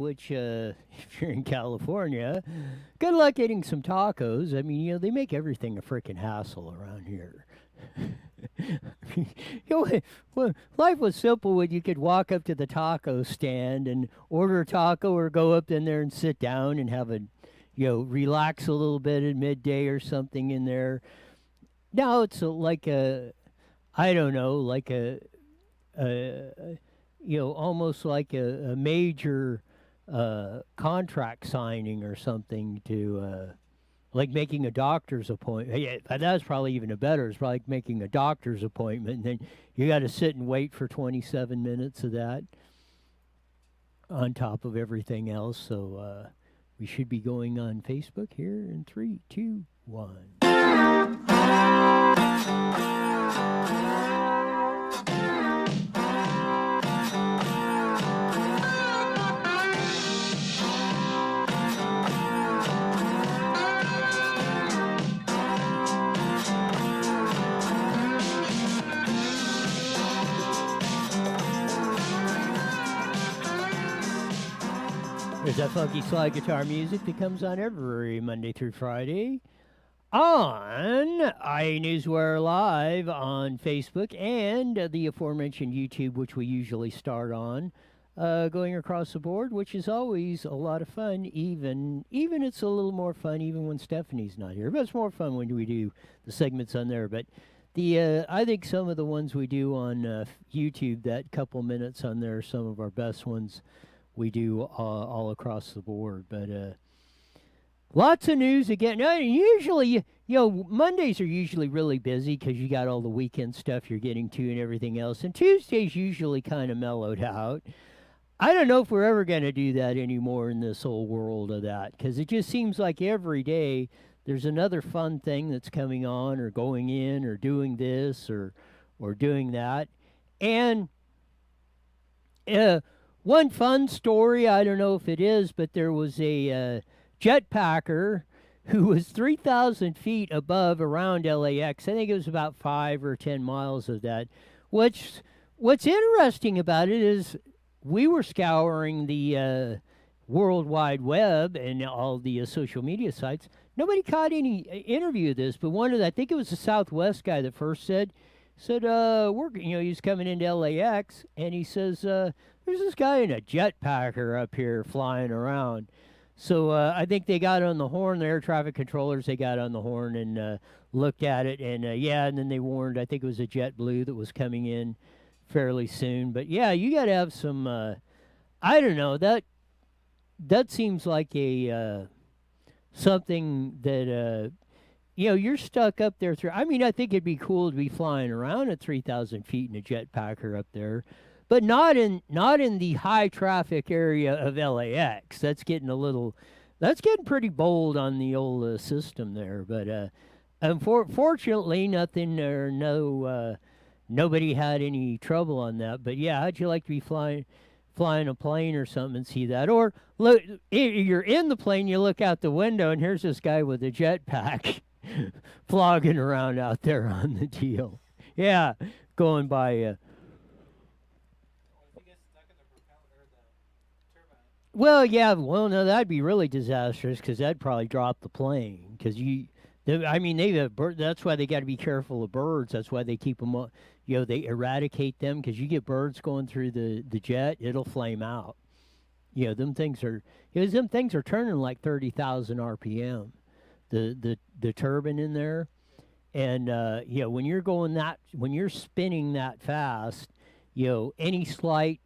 which, if you're in California, good luck getting some tacos. I mean, they make everything a freaking hassle around here. you well, life was simple when you could walk up to the taco stand and order a taco or go up in there and sit down and have relax a little bit at midday or something in there. Now it's like I don't know, like almost like a major contract signing or something to like making a doctor's appointment. Yeah, that's probably even a better. It's probably like making a doctor's appointment, and then you got to sit and wait for 27 minutes of that on top of everything else. So we should be going on Facebook here in three, two, one. There's that funky slide guitar music that comes on every Monday through Friday on Newswire Live on Facebook and the aforementioned YouTube, which we usually start on, going across the board, which is always a lot of fun. Even it's a little more fun even when Stephanie's not here, but it's more fun when we do the segments on there. But I think some of the ones we do on YouTube, that couple minutes on there, are some of our best ones we do all across the board. But lots of news again. Now, usually, Mondays are usually really busy because you got all the weekend stuff you're getting to and everything else. And Tuesdays usually kind of mellowed out. I don't know if we're ever going to do that anymore in this whole world of that, because it just seems like every day there's another fun thing that's coming on or going in or doing this or doing that. And one fun story, I don't know if it is, but there was a jetpacker who was 3,000 feet above around LAX. I think it was about 5 or 10 miles of that. What's interesting about it is we were scouring the World Wide Web and all the social media sites. Nobody caught any interview of this, but one of the, I think it was the Southwest guy that first said, he's coming into LAX, and he says, there's this guy in a jetpacker up here flying around. So I think they got on the horn, the air traffic controllers, they got on the horn and looked at it, and and then they warned, I think it was a JetBlue that was coming in fairly soon. But yeah, you got to have some, I don't know, that seems like a something that you're stuck up there through. I mean, I think it'd be cool to be flying around at 3,000 feet in a jetpacker up there, but not in the high traffic area of LAX. That's getting pretty bold on the old system there. But unfortunately, nothing or nobody had any trouble on that. But yeah, how'd you like to be flying a plane or something and see that? Or look, you're in the plane, you look out the window, and here's this guy with a jetpack flogging around out there on the deal. Yeah, going by. Well, yeah. Well, no, that'd be really disastrous because that'd probably drop the plane. Because they have that's why they got to be careful of birds. That's why they keep them. They eradicate them because you get birds going through the jet, it'll flame out. Them things are turning like 30,000 RPM. The turbine in there, and when you're spinning that fast, any slight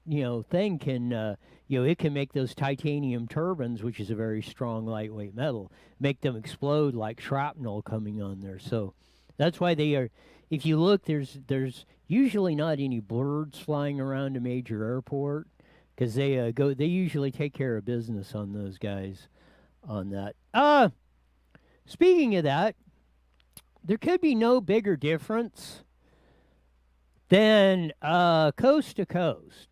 thing can it can make those titanium turbines, which is a very strong lightweight metal, make them explode like shrapnel coming on there. So that's why they are. If you look, there's usually not any birds flying around a major airport because they usually take care of business on those guys on that. Speaking of that, there could be no bigger difference than coast to coast.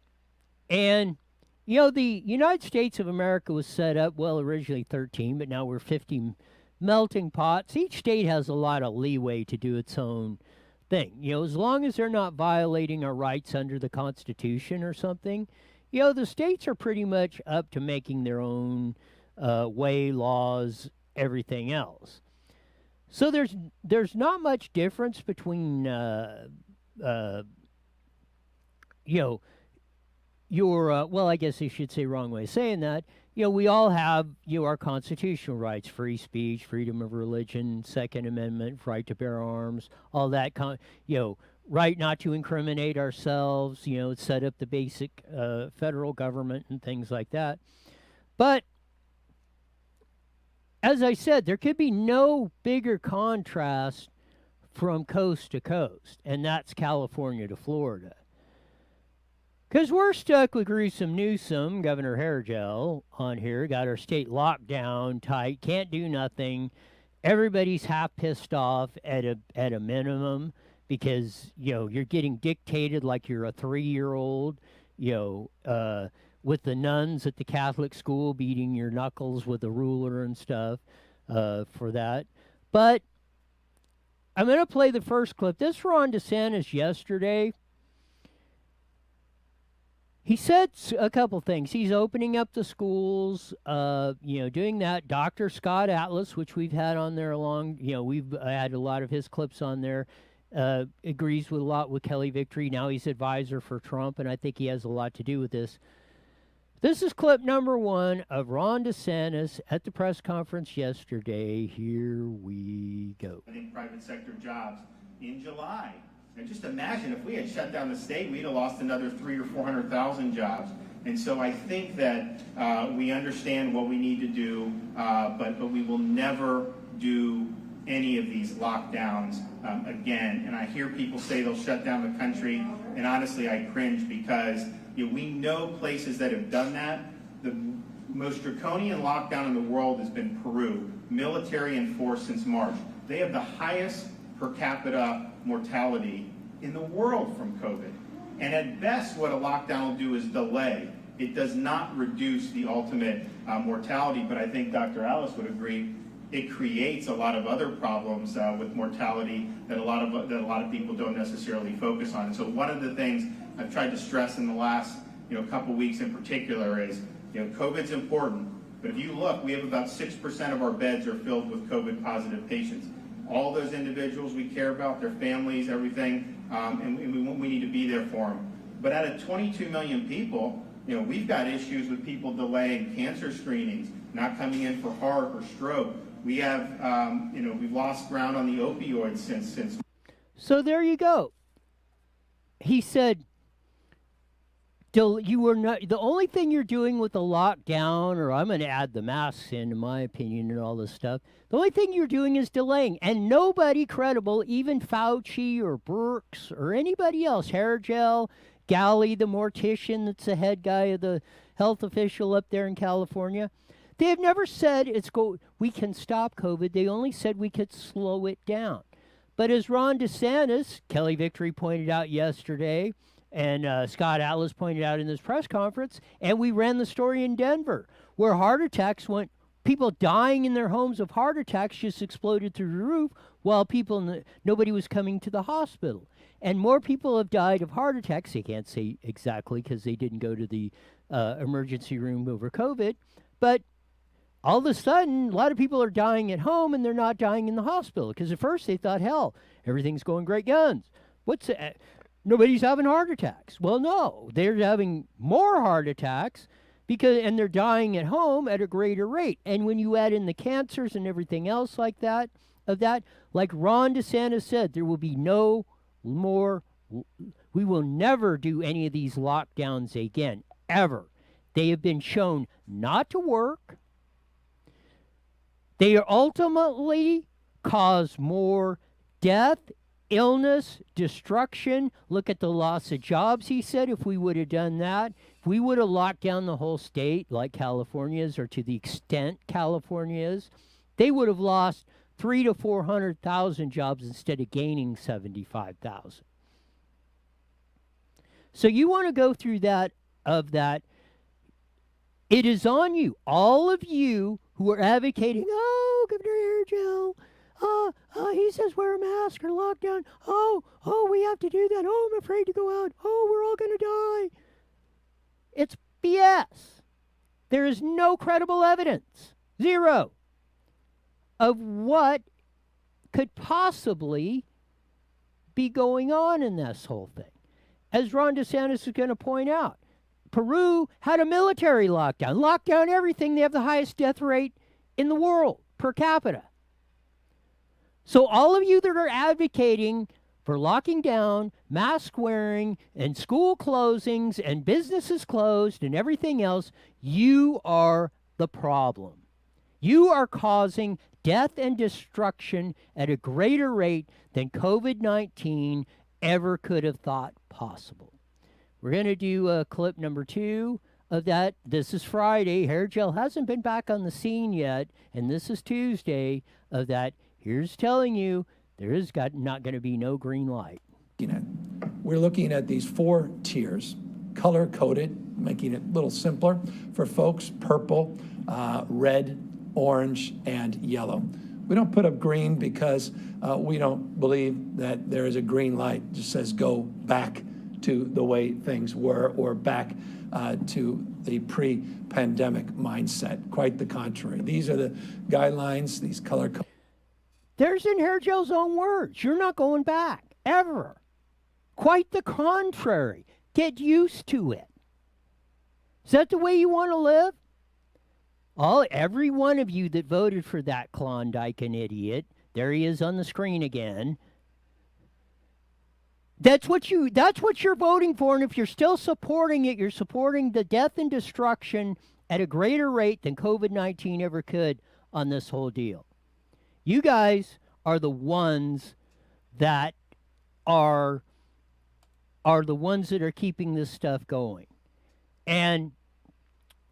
And, the United States of America was set up, well, originally 13, but now we're 50 melting pots. Each state has a lot of leeway to do its own thing. As long as they're not violating our rights under the Constitution or something, The states are pretty much up to making their own way, laws, everything else. So there's not much difference between uh, you know your well, I guess I should say wrong way of saying that. We all have our constitutional rights: free speech, freedom of religion, Second Amendment, right to bear arms, all that right not to incriminate ourselves. Set up the basic federal government and things like that. But as I said, there could be no bigger contrast from coast to coast, and that's California to Florida. Because we're stuck with gruesome Newsom, Governor Hairgel, on here. Got our state locked down tight, can't do nothing. Everybody's half pissed off at a minimum because you're getting dictated like you're a 3-year-old. With the nuns at the Catholic school beating your knuckles with a ruler and stuff for that. But I'm going to play the first clip. This Ron DeSantis yesterday. He said a couple things. He's opening up the schools, doing that. Dr. Scott Atlas, which we've had on there we've had a lot of his clips on there, agrees with a lot with Kelly Victory. Now he's advisor for Trump, and I think he has a lot to do with this. This is clip number 1 of Ron DeSantis at the press conference yesterday. Here we go. I think private sector jobs in July. And just imagine if we had shut down the state, we'd have lost another 300,000 or 400,000 jobs. And so I think that we understand what we need to do, but we will never do any of these lockdowns again. And I hear people say they'll shut down the country, and honestly, I cringe because we know places that have done that. The most draconian lockdown in the world has been Peru, military enforced since March. They have the highest per capita mortality in the world from COVID. And at best, what a lockdown will do is delay. It does not reduce the ultimate mortality, but I think Dr. Alice would agree, it creates a lot of other problems with mortality that a lot of people don't necessarily focus on. And so one of the things I've tried to stress in the last couple weeks in particular is COVID's important, but if you look, we have about 6% of our beds are filled with COVID positive patients. All those individuals we care about, their families, everything, and we need to be there for them. But out of 22 million people, we've got issues with people delaying cancer screenings, not coming in for heart or stroke. We have, we've lost ground on the opioids since. So there you go. He said, you were not the only thing you're doing with the lockdown, or I'm going to add the masks in my opinion, and all this stuff. The only thing you're doing is delaying, and nobody credible, even Fauci or Birx or anybody else, Hairgel, Galley, the mortician that's the head guy of the health official up there in California, they have never said we can stop COVID. They only said we could slow it down. But as Ron DeSantis, Kelly Victory pointed out yesterday, and Scott Atlas pointed out in this press conference, and we ran the story in Denver, where heart attacks people dying in their homes of heart attacks just exploded through the roof, while nobody was coming to the hospital. And more people have died of heart attacks. They can't say exactly because they didn't go to the emergency room over COVID, but all of a sudden, a lot of people are dying at home, and they're not dying in the hospital, because at first they thought, hell, everything's going great guns. Nobody's having heart attacks. Well, no, they're having more heart attacks and they're dying at home at a greater rate. And when you add in the cancers and everything else like that, like Ron DeSantis said, there will be no more. We will never do any of these lockdowns again, ever. They have been shown not to work. They ultimately cause more death, illness, destruction. Look at the loss of jobs, he said, if we would have done that. If we would have locked down the whole state like California is, or to the extent California is, they would have lost 300,000 to 400,000 jobs instead of gaining 75,000. So you want to go through that. It is on you, all of you who are advocating, Governor Hairgel, he says wear a mask or lockdown. We have to do that. I'm afraid to go out. We're all going to die. It's BS. There is no credible evidence, zero, of what could possibly be going on in this whole thing. As Ron DeSantis is going to point out, Peru had a military lockdown, locked down everything. They have the highest death rate in the world per capita. So all of you that are advocating for locking down, mask wearing, and school closings, and businesses closed, and everything else, you are the problem. You are causing death and destruction at a greater rate than COVID-19 ever could have thought possible. We're going to do clip number 2 of that. This is Friday. Hair gel hasn't been back on the scene yet, and this is Tuesday of that. Here's telling you there is not going to be no green light. We're looking at these 4 tiers, color-coded, making it a little simpler for folks: purple, red, orange, and yellow. We don't put up green because we don't believe that there is a green light. It just says go back to the way things were, or back to the pre-pandemic mindset. Quite the contrary. These are the guidelines, these color codes. There's in Hair Gel's own words. You're not going back, ever. Quite the contrary. Get used to it. Is that the way you want to live? Every one of you that voted for that Klondike an idiot, there he is on the screen again. That's what you're voting for, and if you're still supporting it, you're supporting the death and destruction at a greater rate than COVID-19 ever could on this whole deal. You guys are the ones that are the ones that are keeping this stuff going. And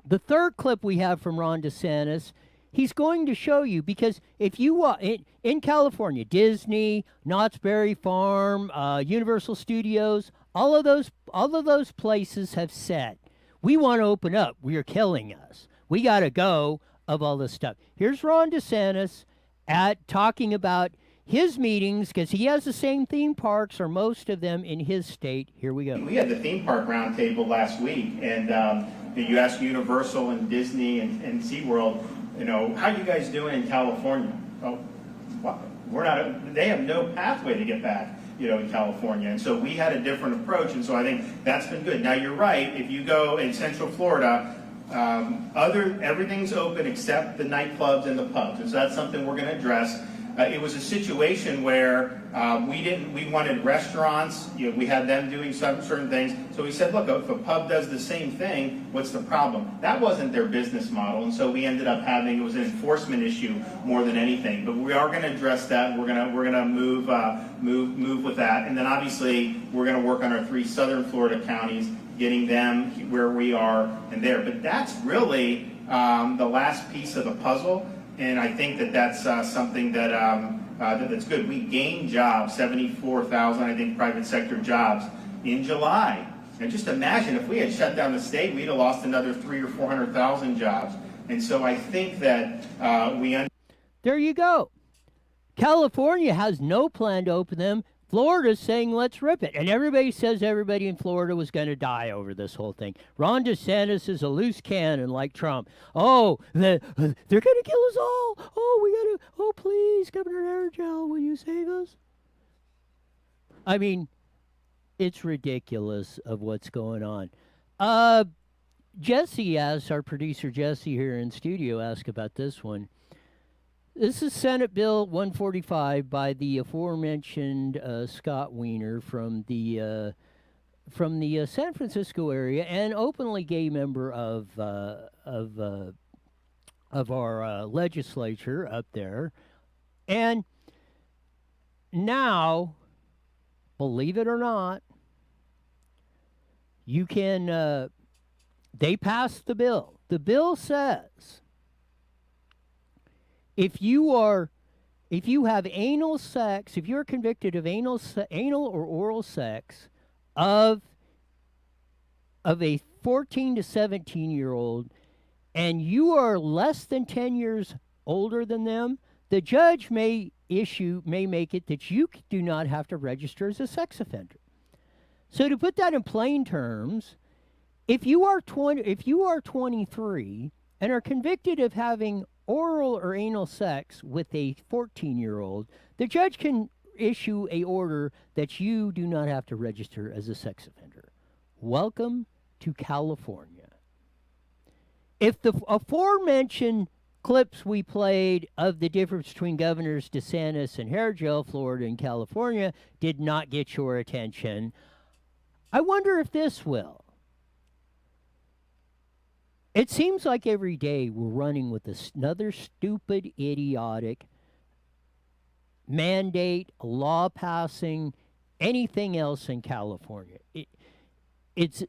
the third clip we have from Ron DeSantis, he's going to show you, because if you in California, Disney, Knott's Berry Farm, Universal Studios, all of those places have said, we want to open up. We are killing us. We got to go of all this stuff. Here's Ron DeSantis talking about his meetings, because he has the same theme parks, or most of them, in his state. Here we go. We had the theme park roundtable last week, and you asked Universal and Disney and SeaWorld, how you guys doing in California? Oh, we're not. They have no pathway to get back, in California, and so we had a different approach, and so I think that's been good. Now you're right. If you go in Central Florida, everything's open except the nightclubs and the pubs, and so that's something we're going to address. It was a situation where we wanted restaurants, we had them doing some certain things. So we said, look, if a pub does the same thing, what's the problem? That wasn't their business model, and so we ended up it was an enforcement issue more than anything. But we are going to address that. We're going to move with that, and then obviously we're going to work on our 3 southern Florida counties, getting them where we are and there. But that's really the last piece of the puzzle. And I think that's something that's good. We gained jobs, 74,000, I think, private sector jobs in July. And just imagine if we had shut down the state, we'd have lost another 300,000 or 400,000 jobs. And so I think that there you go. California has no plan to open them. Florida's saying, let's rip it. And everybody says everybody in Florida was going to die over this whole thing. Ron DeSantis is a loose cannon like Trump. Oh, they're going to kill us all. Oh, please, Governor Hairgel, will you save us? I mean, it's ridiculous of what's going on. Jesse asks, our producer Jesse here in studio, asked about this one. This is Senate Bill 145 by the aforementioned Scott Wiener from the San Francisco area, and openly gay member of our legislature up there. And now, believe it or not, you can. They passed the bill. The bill says, if you have anal sex, if you're convicted of anal or oral sex of a 14 to 17-year-old, and you are less than 10 years older than them, the judge may make it that you do not have to register as a sex offender. So to put that in plain terms, if you are 23 and are convicted of having oral or anal sex with a 14-year-old, the judge can issue a order that you do not have to register as a sex offender. Welcome to California. If the aforementioned clips we played of the difference between Governors DeSantis and Hairgel, Florida and California, did not get your attention, I wonder if this will. It seems like every day we're running with another stupid, idiotic mandate, law passing, anything else in California. It's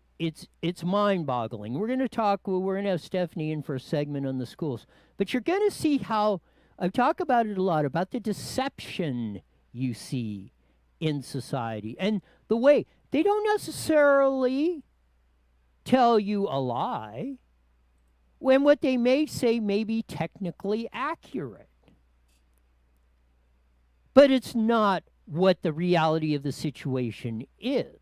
mind-boggling. We're going to have Stephanie in for a segment on the schools, but you're going to see how I talk about it a lot, about the deception you see in society and the way they don't necessarily tell you a lie when what they may say may be technically accurate. But it's not what the reality of the situation is.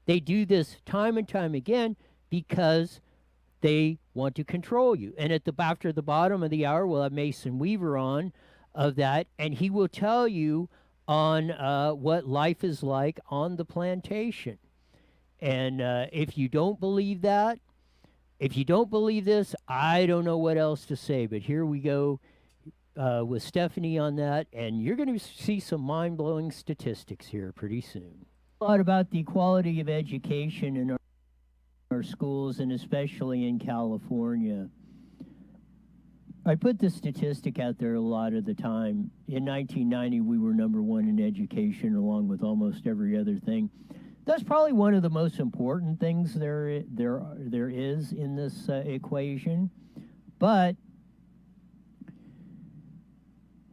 They do this time and time again because they want to control you. And after the bottom of the hour, we'll have Mason Weaver on of that, and he will tell you on what life is like on the plantation. And if you don't believe that, if you don't believe this, I don't know what else to say. But here we go with Stephanie on that, and you're going to see some mind-blowing statistics here pretty soon. A lot about the quality of education in our schools, and especially in California. I put this statistic out there a lot of the time. In 1990, we were number one in education, along with almost every other thing. That's probably one of the most important things there is in this equation. But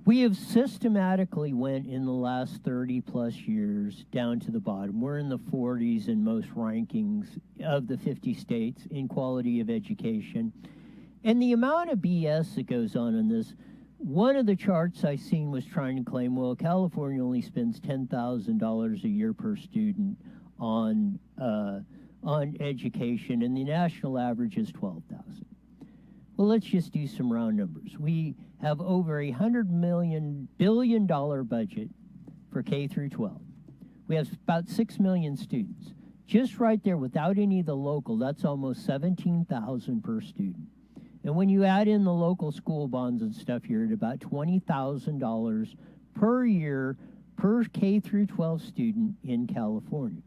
we have systematically went in the last 30 plus years down to the bottom. We're in the 40s in most rankings of the 50 states in quality of education. And the amount of BS that goes on in this, one of the charts I seen was trying to claim, well, California only spends $10,000 a year per student on education, and the national average is $12,000. Well, let's just do some round numbers. We have over $100 billion budget for K through 12. We have about 6 million students. Just right there, without any of the local, that's almost $17,000 per student. And when you add in the local school bonds and stuff, you're at about $20,000 per year per K through 12 student in California.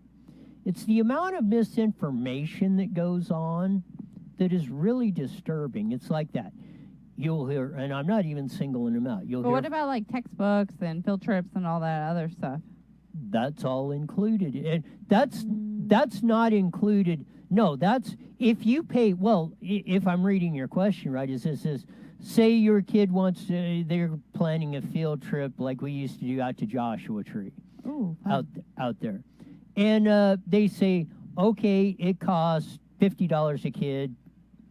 It's the amount of misinformation that goes on that is really disturbing. It's like that. You'll hear, and I'm not even singling them out. But what about like textbooks and field trips and all that other stuff? That's all included. And that's not included. No, that's if you pay. Well, if I'm reading your question right, is say your kid wants to, they're planning a field trip like we used to do out to Joshua Tree. Ooh, out there. And they say, okay, it costs $50 a kid,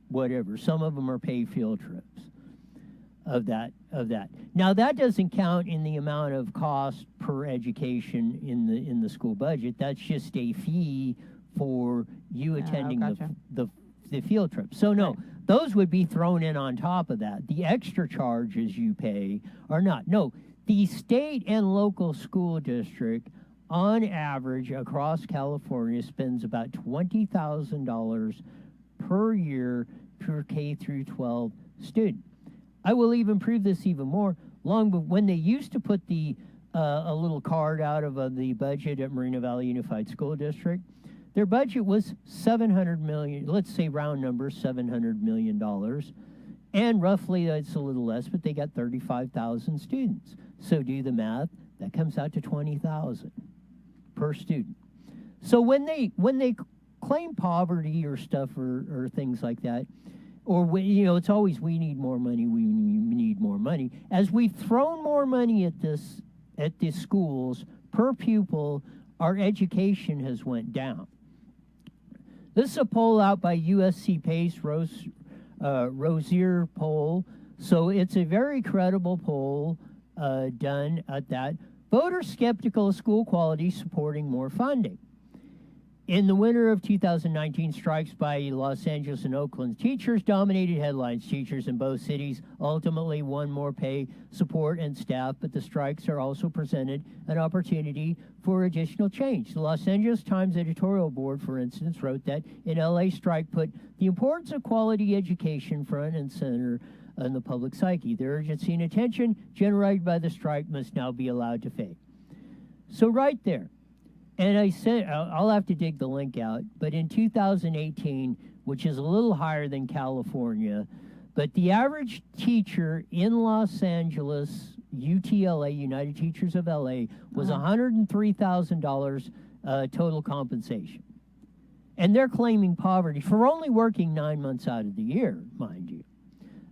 whatever. Some of them are paid field trips of that. Now, that doesn't count in the amount of cost per education in the school budget. That's just a fee for you attending gotcha. the field trip. So, no, those would be thrown in on top of that. The extra charges you pay are not. No, the state and local school district, on average, across California, spends about $20,000 per year per K through 12 student. I will even prove this even more. When they used to put a little card out of the budget at Moreno Valley Unified School District, their budget was $700 million. Let's say round numbers, $700 million, and roughly it's a little less, but they got 35,000 students. So do the math. That comes out to $20,000 per student. So when they claim poverty or stuff or things like that, or it's always we need more money, we need more money. As we've thrown more money at these schools per pupil, our education has went down. This is a poll out by USC Pace Rosier poll, so it's a very credible poll done at that. Voters skeptical of school quality supporting more funding. In the winter of 2019, strikes by Los Angeles and Oakland teachers dominated headlines. Teachers in both cities ultimately won more pay, support, and staff, but the strikes are also presented an opportunity for additional change. The Los Angeles Times editorial board, for instance, wrote that in LA strike put the importance of quality education front and center in the public psyche. The urgency and attention generated by the strike must now be allowed to fade. So right there. And I said, I'll have to dig the link out, but in 2018, which is a little higher than California, but the average teacher in Los Angeles, UTLA, United Teachers of LA, was $103,000 total compensation. And they're claiming poverty for only working 9 months out of the year, mind you,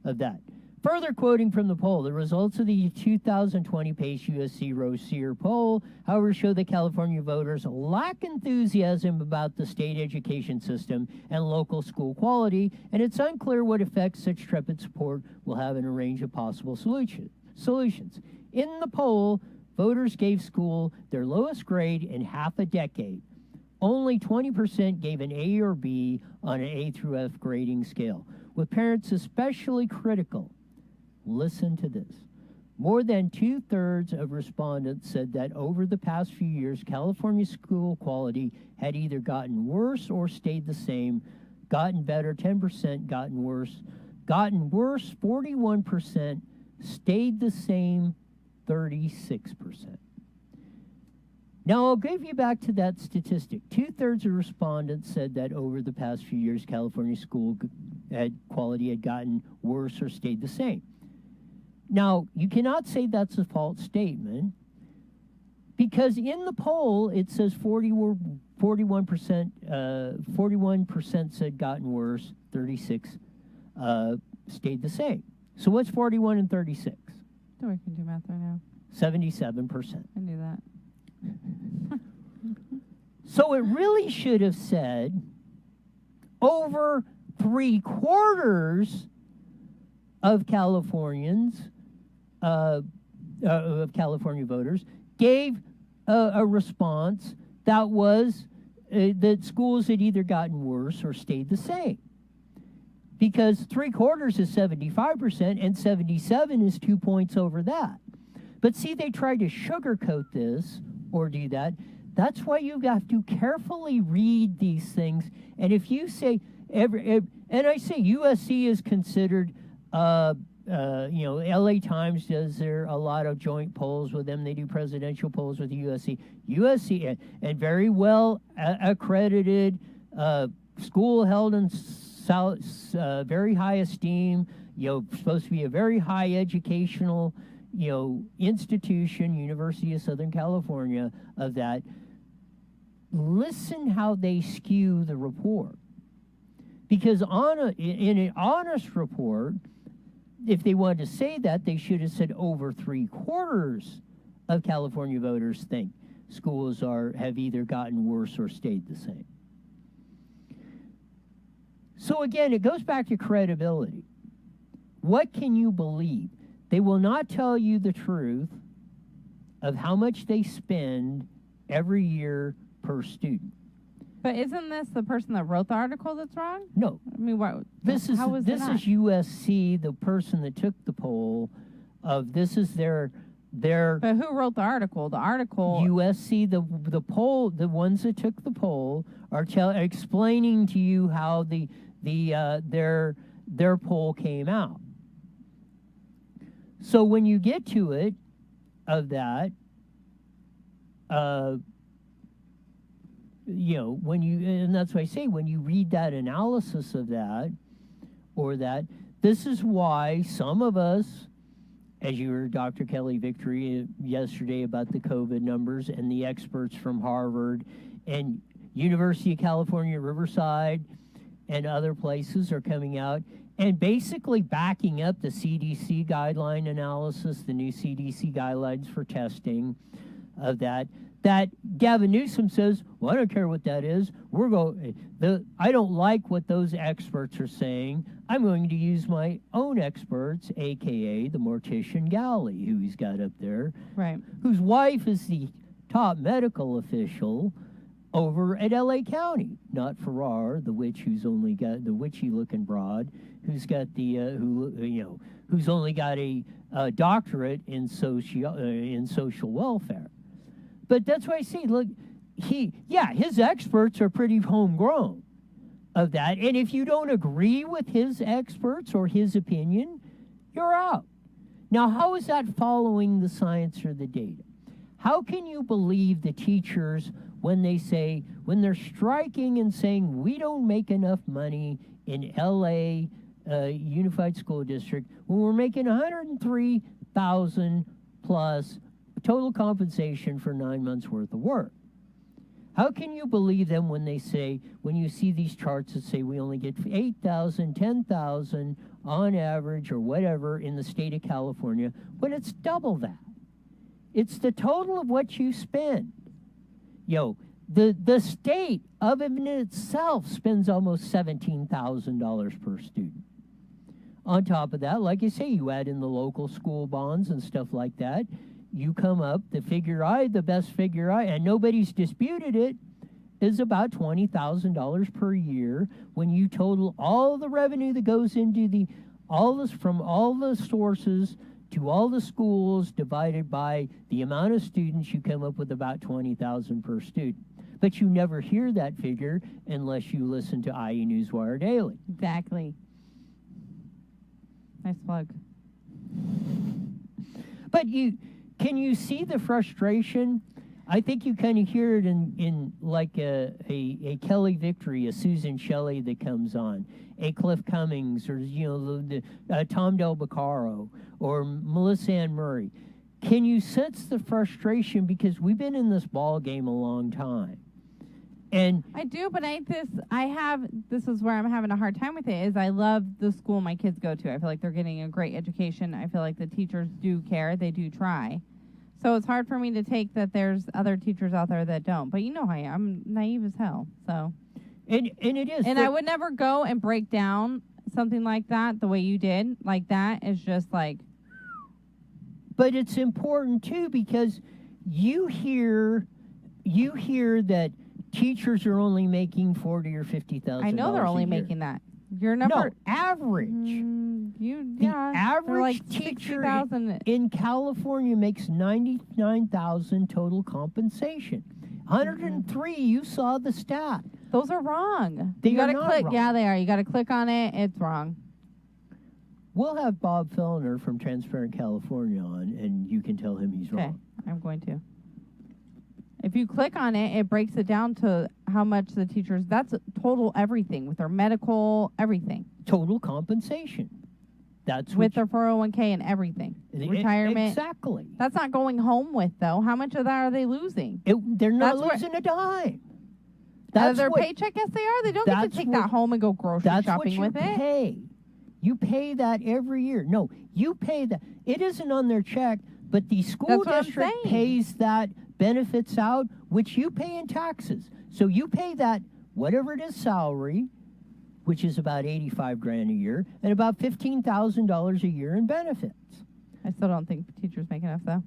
of that. Further quoting from the poll, the results of the 2020 Pace USC Rosier poll, however, show that California voters lack enthusiasm about the state education system and local school quality, and it's unclear what effects such trepid support will have in a range of possible solutions. In the poll, voters gave school their lowest grade in half a decade. Only 20% gave an A or B on an A through F grading scale, with parents especially critical. Listen to this. More than 2/3 of respondents said that over the past few years, California school quality had either gotten worse or stayed the same, gotten better, 10%, gotten worse, 41%, stayed the same, 36%. Now, I'll give you back to that statistic. 2/3 of respondents said that over the past few years, California school quality had gotten worse or stayed the same. Now, you cannot say that's a false statement because in the poll, it says 41% said gotten worse, 36 stayed the same. So what's 41 and 36? So we can do math right now. 77%. I knew that. So it really should have said over 3/4 of Californians, of California voters, gave a response that was that schools had either gotten worse or stayed the same. Because 3/4 is 75% and 77 is 2 points over that. But see, they tried to sugarcoat this or do that. That's why you have to carefully read these things. And if you say, and I say USC is considered, LA Times does a lot of joint polls with them. They do presidential polls with USC. USC, and very well accredited, school held in very high esteem, supposed to be a very high educational, institution, University of Southern California, of that. Listen how they skew the report. Because in an honest report, if they wanted to say that, they should have said over 3/4 of California voters think schools have either gotten worse or stayed the same. So again, it goes back to credibility. What can you believe? They will not tell you the truth of how much they spend every year per student. But isn't this the person that wrote the article that's wrong? No. I mean, what? This is USC, the person that took the poll. This is their. But who wrote the article? The article. USC, the poll, the ones that took the poll are explaining to you how their poll came out. So when you get to it, of that, and that's why I say when you read that analysis of that, this is why some of us, as you heard Dr. Kelly Victory yesterday about the COVID numbers, and the experts from Harvard and University of California, Riverside, and other places are coming out and basically backing up the CDC guideline analysis, the new CDC guidelines for testing of that Gavin Newsom says, well, I don't care what that is. I don't like what those experts are saying. I'm going to use my own experts, a.k.a. the mortician Galley, who he's got up there, right, whose wife is the top medical official over at LA County, not Farrar, the witch who's only got the witchy-looking broad, who's got the who's only got a doctorate in social welfare. But that's why I see. Look, his experts are pretty homegrown of that, and if you don't agree with his experts or his opinion, you're out. Now, how is that following the science or the data? How can you believe the teachers when they're striking and saying we don't make enough money in LA Unified School District when we're making $103,000 plus total compensation for 9 months worth of work? How can you believe them when you see these charts that say we only get 8,000, 10,000 on average or whatever in the state of California when it's double that? It's the total of what you spend. The state of it in itself spends almost $17,000 per student. On top of that, like I say, you add in the local school bonds and stuff like that, you come up, the best figure and nobody's disputed it, is about $20,000 per year when you total all the revenue that goes into from all the sources to all the schools divided by the amount of students, you come up with about $20,000 per student. But you never hear that figure unless you listen to IE Newswire Daily. Exactly. Nice plug. But can you see the frustration? I think you kind of hear it in like a Kelly Victory, a Susan Shelley that comes on, a Cliff Cummings, or Tom Del Beccaro, or Melissa Ann Murray. Can you sense the frustration because we've been in this ball game a long time? And I do, but this is where I'm having a hard time with it, is I love the school my kids go to. I feel like they're getting a great education. I feel like the teachers do care. They do try. So it's hard for me to take that there's other teachers out there that don't. But you know how I am. I'm naive as hell. So. And it is. And I would never go and break down something like that the way you did. Like that is just like. But it's important too because you hear that teachers are only making $40,000 or $50,000. I know they're only making that. Your number. No, average. The average like teacher 60,000 in California makes $99,000 total compensation. 103. You saw the stat. Those are wrong. They you are gotta not click. wrong. Yeah, they are. You got to click on it. It's wrong. We'll have Bob Fellner from Transparent California on, and you can tell him he's Okay, wrong. I'm going to. If you click on it, it breaks it down to how much the teachers, that's total everything, with their medical, everything. Total compensation. That's with their 401k and everything. Retirement. Exactly. That's not going home with, though. How much of that are they losing? They're not losing a dime. Out of their paycheck, yes, they are. They don't get to take that home and go grocery shopping with it. That's what you pay. You pay that every year. No, you pay that. It isn't on their check, but the school district pays that benefits out, which you pay in taxes. So you pay that, whatever it is, salary, which is about $85,000 a year, and about $15,000 a year in benefits. I still don't think teachers make enough, though.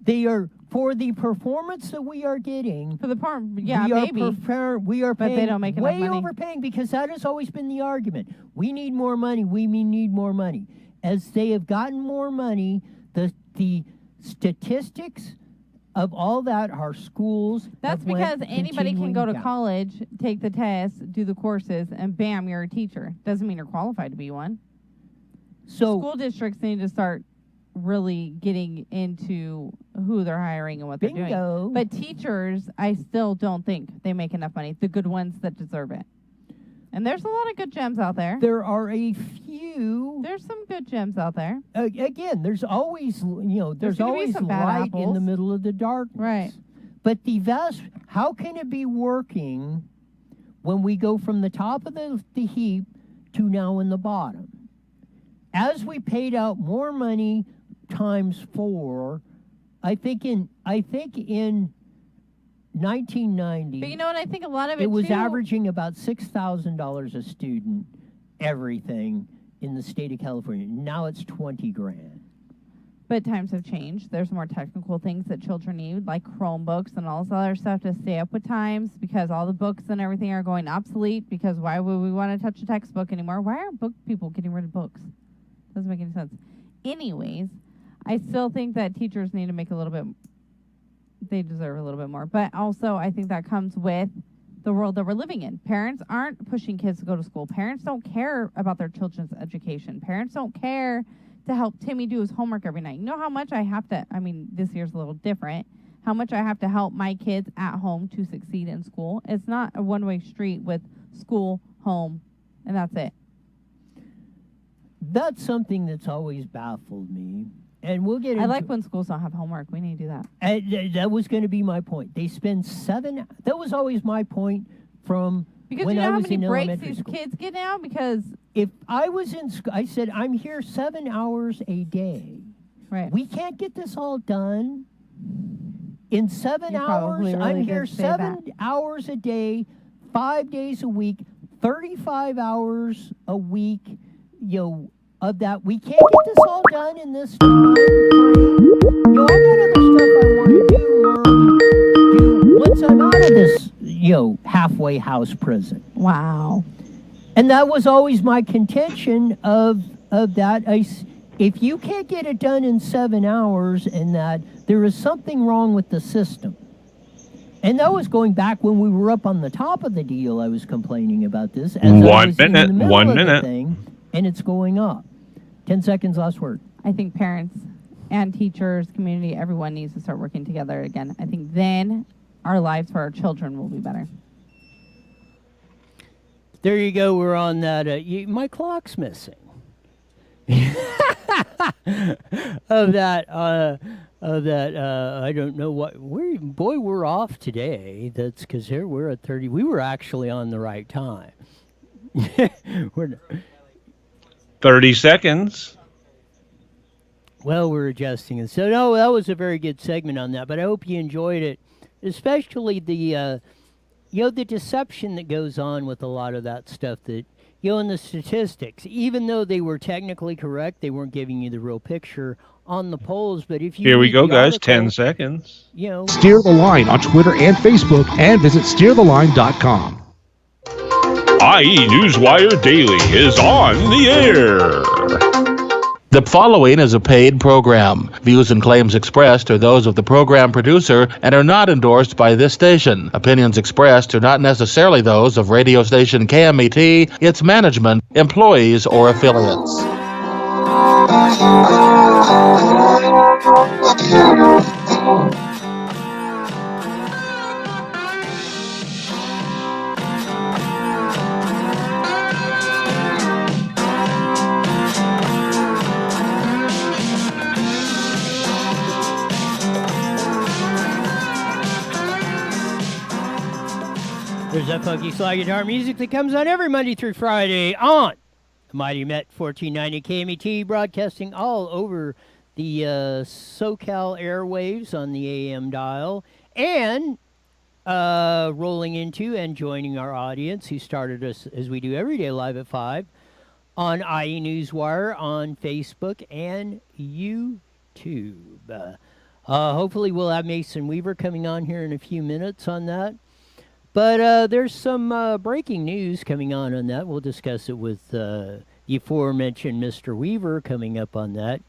They are, for the performance that we are getting. For the part, yeah, maybe. We are paying, but they don't make enough money. Way overpaying, because that has always been the argument. We need more money. We need more money. As they have gotten more money, the statistics of all that are schools. That's because anybody can go to college, take the test, do the courses, and bam, you're a teacher. Doesn't mean you're qualified to be one. So school districts need to start really getting into who they're hiring and what they're doing. But teachers, I still don't think they make enough money. The good ones that deserve it. And there's a lot of good gems out there. There are a few. There's some good gems out there. Again, there's always, there's always light in the middle of the darkness. Right. But how can it be working when we go from the top of the heap to now in the bottom? As we paid out more money times 4, I think in 1990, but you know what? I think a lot of it was averaging about $6,000 a student, everything in the state of California. Now it's $20,000. But times have changed. There's more technical things that children need, like Chromebooks and all this other stuff to stay up with times, because all the books and everything are going obsolete, because why would we want to touch a textbook anymore? Why aren't book people getting rid of books? Doesn't make any sense. Anyways, I still think that teachers need to make a little bit, they deserve a little bit more. But also, I think that comes with the world that we're living in. Parents aren't pushing kids to go to school. Parents don't care about their children's education. Parents don't care to help Timmy do his homework every night. You know how much I have to, I mean, this year's a little different, how much I have to help my kids at home to succeed in school. It's not a one-way street with school, home, and that's it. That's something that's always baffled me. And we'll get into I like when schools don't have homework. We need to do that. That was going to be my point. They spend that was always my point from because when you know I how was many in breaks elementary these school. kids get now? Because If I was in school, I said, I'm here 7 hours a day. right. We can't get this all done in 7 You hours. probably really I'm did here say 7 that. hours a day, 5 days a week, 35 hours a week, of that. We can't get this all done in this time frame. I got other stuff I want to do once I'm out of this, halfway house prison. Wow. And that was always my contention of that. If you can't get it done in 7 hours and that, there is something wrong with the system. And that was going back when we were up on the top of the deal. I was complaining about this. As I was in the middle of the thing, and it's going up. 10 seconds, last word. I think parents and teachers, community, everyone needs to start working together again. I think then our lives for our children will be better. There you go. We're on that. My clock's missing. of that. I don't know what. We're off today. That's because here we're at 30. We were actually on the right time. We're 30 seconds. Well, we're adjusting it. So, no, that was a very good segment on that, but I hope you enjoyed it, especially the deception that goes on with a lot of that stuff that, and the statistics. Even though they were technically correct, they weren't giving you the real picture on the polls, but if you Here we read go, the guys. article, 10 seconds. Steer the Line on Twitter and Facebook, and visit steertheline.com. IE Newswire Daily is on the air. The following is a paid program. Views and claims expressed are those of the program producer and are not endorsed by this station. Opinions expressed are not necessarily those of radio station KMET, its management, employees, or affiliates. There's that funky slide guitar music that comes on every Monday through Friday on the Mighty Met 1490 KMET, broadcasting all over the SoCal airwaves on the AM dial, and rolling into and joining our audience who started us, as we do every day, live at 5 on IE Newswire, on Facebook, and YouTube. Hopefully we'll have Mason Weaver coming on here in a few minutes on that. But there's some breaking news coming on that. We'll discuss it with the aforementioned Mr. Weaver coming up on that.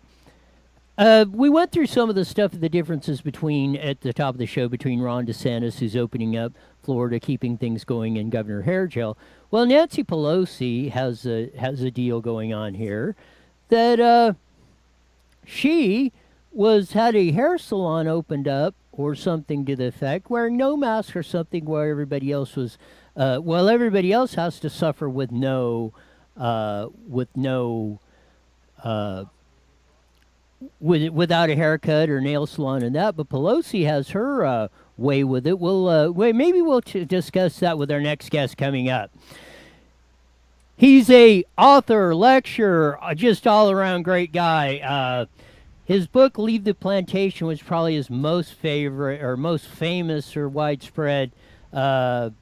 We went through some of the stuff, the differences at the top of the show, between Ron DeSantis, who's opening up Florida, keeping things going, and Governor Hairgel. Well, Nancy Pelosi has a deal going on here that she had a hair salon opened up, or something to the effect, wearing no mask or something, where everybody else was, everybody else has to suffer without a haircut or nail salon and that. But Pelosi has her way with it. Maybe we'll discuss that with our next guest coming up. He's a author, lecturer, just all around great guy. His book, Leave the Plantation, was probably his most favorite or most famous or widespread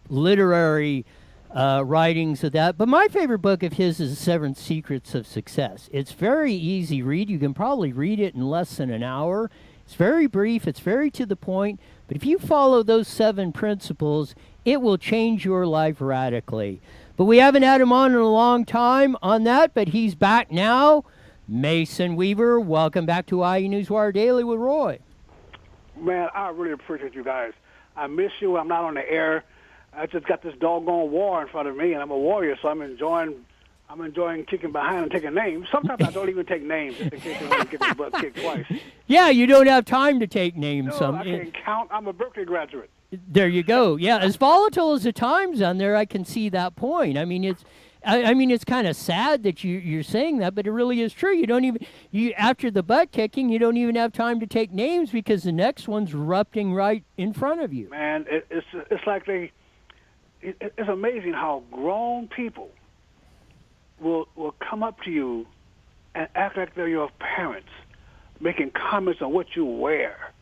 literary writings of that. But my favorite book of his is Seven Secrets of Success. It's very easy read. You can probably read it in less than an hour. It's very brief. It's very to the point. But if you follow those 7 principles, it will change your life radically. But we haven't had him on in a long time on that, but he's back now. Mason Weaver, welcome back to IE Newswire Daily with Roy. Man, I really appreciate you guys. I miss you. I'm not on the air. I just got this doggone war in front of me, and I'm a warrior, so I'm enjoying kicking behind and taking names. Sometimes I don't even take names just in case they want to get their butt kicked twice. Yeah, you don't have time to take names. No, I can't count. I'm a Berkeley graduate. There you go. Yeah, as volatile as the times on there, I can see that point. I mean, it's kind of sad that you're saying that, but it really is true. After the butt kicking, you don't even have time to take names because the next one's erupting right in front of you. Man, it's like it's amazing how grown people will come up to you and act like they're your parents, making comments on what you wear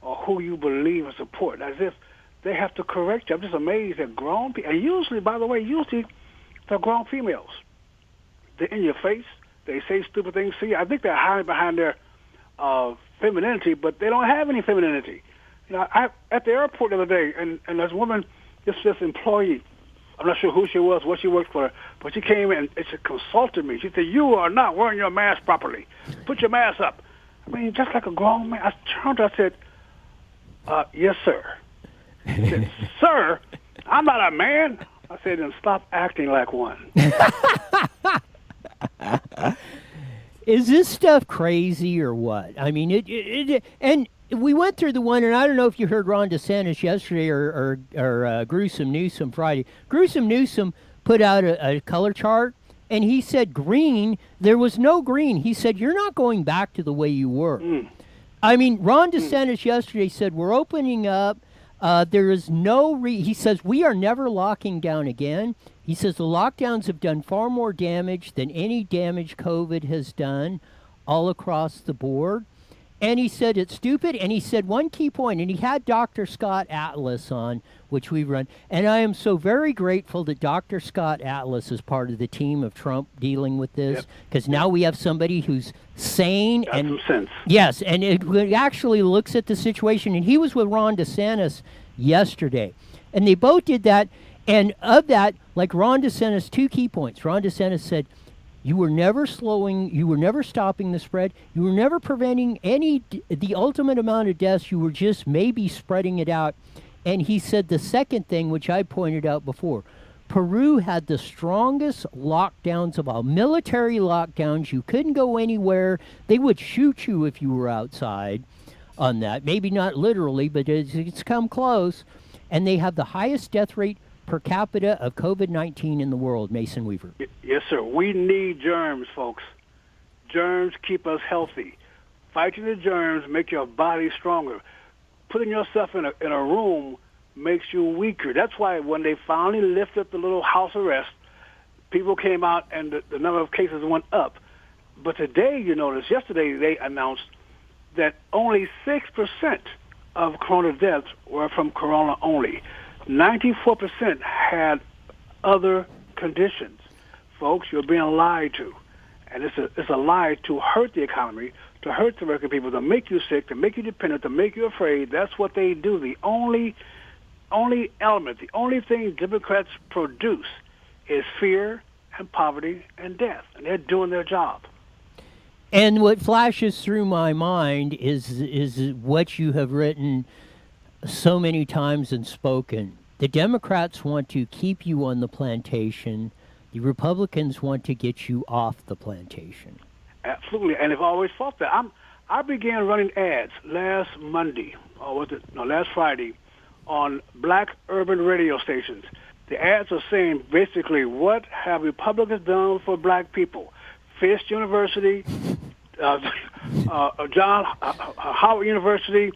or who you believe and support, as if they have to correct you. I'm just amazed at grown people. And usually, by the way, they're grown females. They're in your face. They say stupid things to you. I think they're hiding behind their femininity, but they don't have any femininity. I at the airport the other day, and this woman, this employee, I'm not sure who she was, what she worked for, but she came in and she consulted me. She said, "You are not wearing your mask properly. Put your mask up." I mean, just like a grown man. I turned, I said, "Yes, sir." She said, "Sir, I'm not a man." I said, "Then stop acting like one." Is this stuff crazy or what? I mean, and we went through the one, and I don't know if you heard Ron DeSantis yesterday or Gruesome Newsom Friday. Gruesome Newsom put out a color chart, and he said green. There was no green. He said, "You're not going back to the way you were." I mean, Ron DeSantis yesterday said, "We're opening up. There is no he says, "We are never locking down again." He says, "The lockdowns have done far more damage than any damage COVID has done all across the board." And he said it's stupid. And he said one key point, and he had Dr. Scott Atlas on, which we run. And I am so very grateful that Dr. Scott Atlas is part of the team of Trump dealing with this, because now we have somebody who's sane. Got and some sense. Yes, and it actually looks at the situation. And he was with Ron DeSantis yesterday. And they both did that. And of that, like Ron DeSantis, 2 key points. Ron DeSantis said, you were never stopping the spread. You were never preventing the ultimate amount of deaths. You were just maybe spreading it out. And he said the second thing, which I pointed out before, Peru had the strongest lockdowns of all. Military lockdowns. You couldn't go anywhere. They would shoot you if you were outside on that. Maybe not literally, but it's come close. And they have the highest death rate per capita of COVID-19 in the world. Mason Weaver. Yes, sir. We need germs, folks. Germs keep us healthy. Fighting the germs make your body stronger. Putting yourself in a room makes you weaker. That's why when they finally lifted the little house arrest, people came out and the number of cases went up. But today, you notice, yesterday they announced that only 6% of corona deaths were from corona only. 94% had other conditions. Folks, you're being lied to. And it's a lie to hurt the economy, to hurt the American people, to make you sick, to make you dependent, to make you afraid. That's what they do. The only element, the only thing Democrats produce is fear and poverty and death. And they're doing their job. And what flashes through my mind is what you have written so many times and spoken. The Democrats want to keep you on the plantation. The Republicans want to get you off the plantation. Absolutely, and they've always fought that. I began running ads last Friday, on black urban radio stations. The ads are saying basically, what have Republicans done for black people? Fisk University, John Howard University.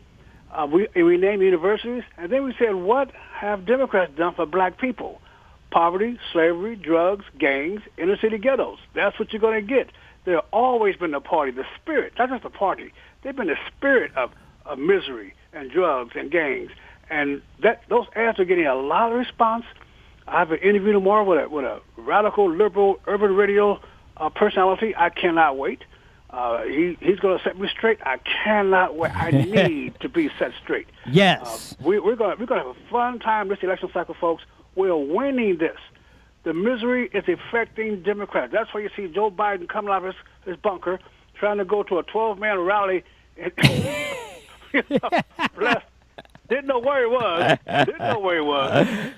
We named universities, and then we said, what have Democrats done for black people? Poverty, slavery, drugs, gangs, inner city ghettos. That's what you're going to get. They've always been the party, the spirit, not just the party. They've been the spirit of misery and drugs and gangs. And those ads are getting a lot of response. I have an interview tomorrow with a radical liberal urban radio personality. I cannot wait. He's going to set me straight. I cannot wait. I need to be set straight. Yes. We're going to have a fun time this election cycle, folks. We're winning this. The misery is affecting Democrats. That's why you see Joe Biden coming out of his bunker, trying to go to a 12-man rally. Bless. Didn't know where he was.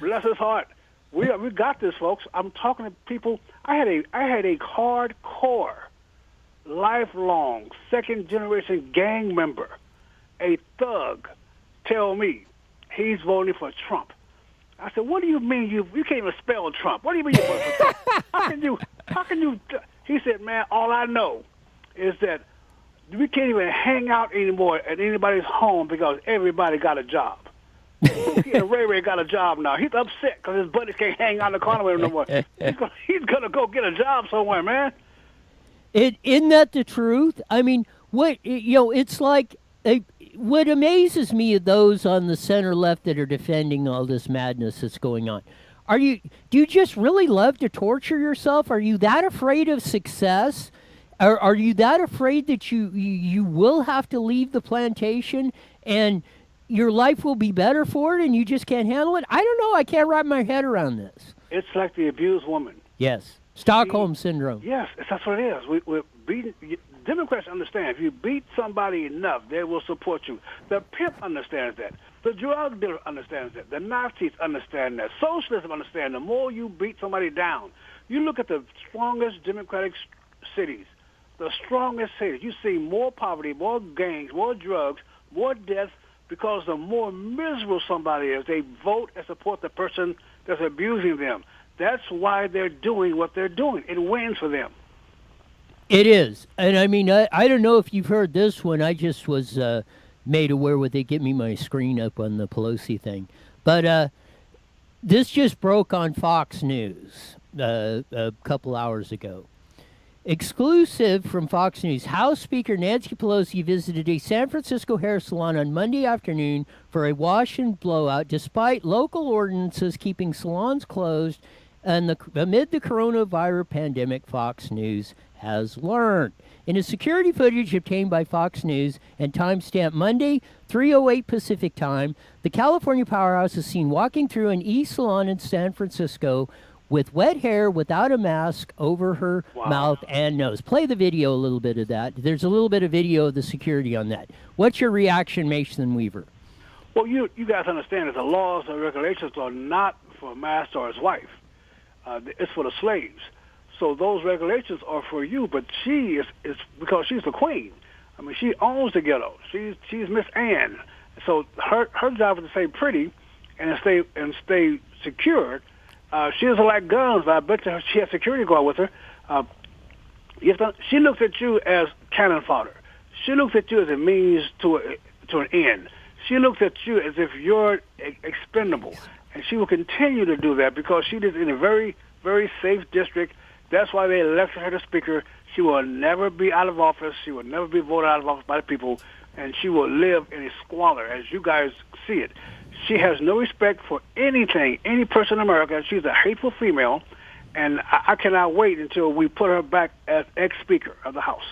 Bless his heart. We got this, folks. I'm talking to people. I had a hardcore, lifelong, second-generation gang member, a thug, tell me he's voting for Trump. I said, "What do you mean you can't even spell Trump? What do you mean you voting for Trump? How can you?" He said, "Man, all I know is that we can't even hang out anymore at anybody's home because everybody got a job." Ray got a job now. He's upset because his buddies can't hang out in the corner with him no more. He's gonna go get a job somewhere, man. Isn't that the truth? I mean, it's like what amazes me of those on the center left that are defending all this madness that's going on. Do you just really love to torture yourself? Are you that afraid of success? Are you that afraid that you will have to leave the plantation and your life will be better for it and you just can't handle it? I don't know. I can't wrap my head around this. It's like the abused woman. Yes. Stockholm Syndrome. Yes, that's what it is. We're beating. Democrats understand if you beat somebody enough, they will support you. The pimp understands that. The drug dealer understands that. The Nazis understand that. Socialists understand the more you beat somebody down. You look at the strongest Democratic cities, the strongest cities. You see more poverty, more gangs, more drugs, more deaths, because the more miserable somebody is, they vote and support the person that's abusing them. That's why they're doing what they're doing. It wins for them. It is. And I mean, I don't know if you've heard this one. I just was made aware when they get me my screen up on the Pelosi thing. But this just broke on Fox News a couple hours ago. Exclusive from Fox News, House Speaker Nancy Pelosi visited a San Francisco hair salon on Monday afternoon for a wash and blowout, despite local ordinances keeping salons closed and amid the coronavirus pandemic, Fox News has learned. In a security footage obtained by Fox News and timestamped Monday, 3:08 Pacific Time, the California powerhouse is seen walking through an e-salon in San Francisco with wet hair without a mask over her mouth and nose. Play the video, a little bit of that. There's a little bit of video of the security on that. What's your reaction, Mason Weaver? Well, you guys understand that the laws and regulations are not for a master or his wife. It's for the slaves. So those regulations are for you, but she is because she's the queen. I mean, she owns the ghetto. She's Miss Anne. So her job is to stay pretty and stay secured. She doesn't like guns, but I bet you she has security guard with her. She looks at you as cannon fodder. She looks at you as a means to an end. She looks at you as if you're expendable, and she will continue to do that because she is in a very, very safe district. That's why they elected her to speaker. She will never be out of office. She will never be voted out of office by the people, and she will live in a squalor, as you guys see it. She has no respect for anything, any person in America. She's a hateful female, and I cannot wait until we put her back as ex-speaker of the House.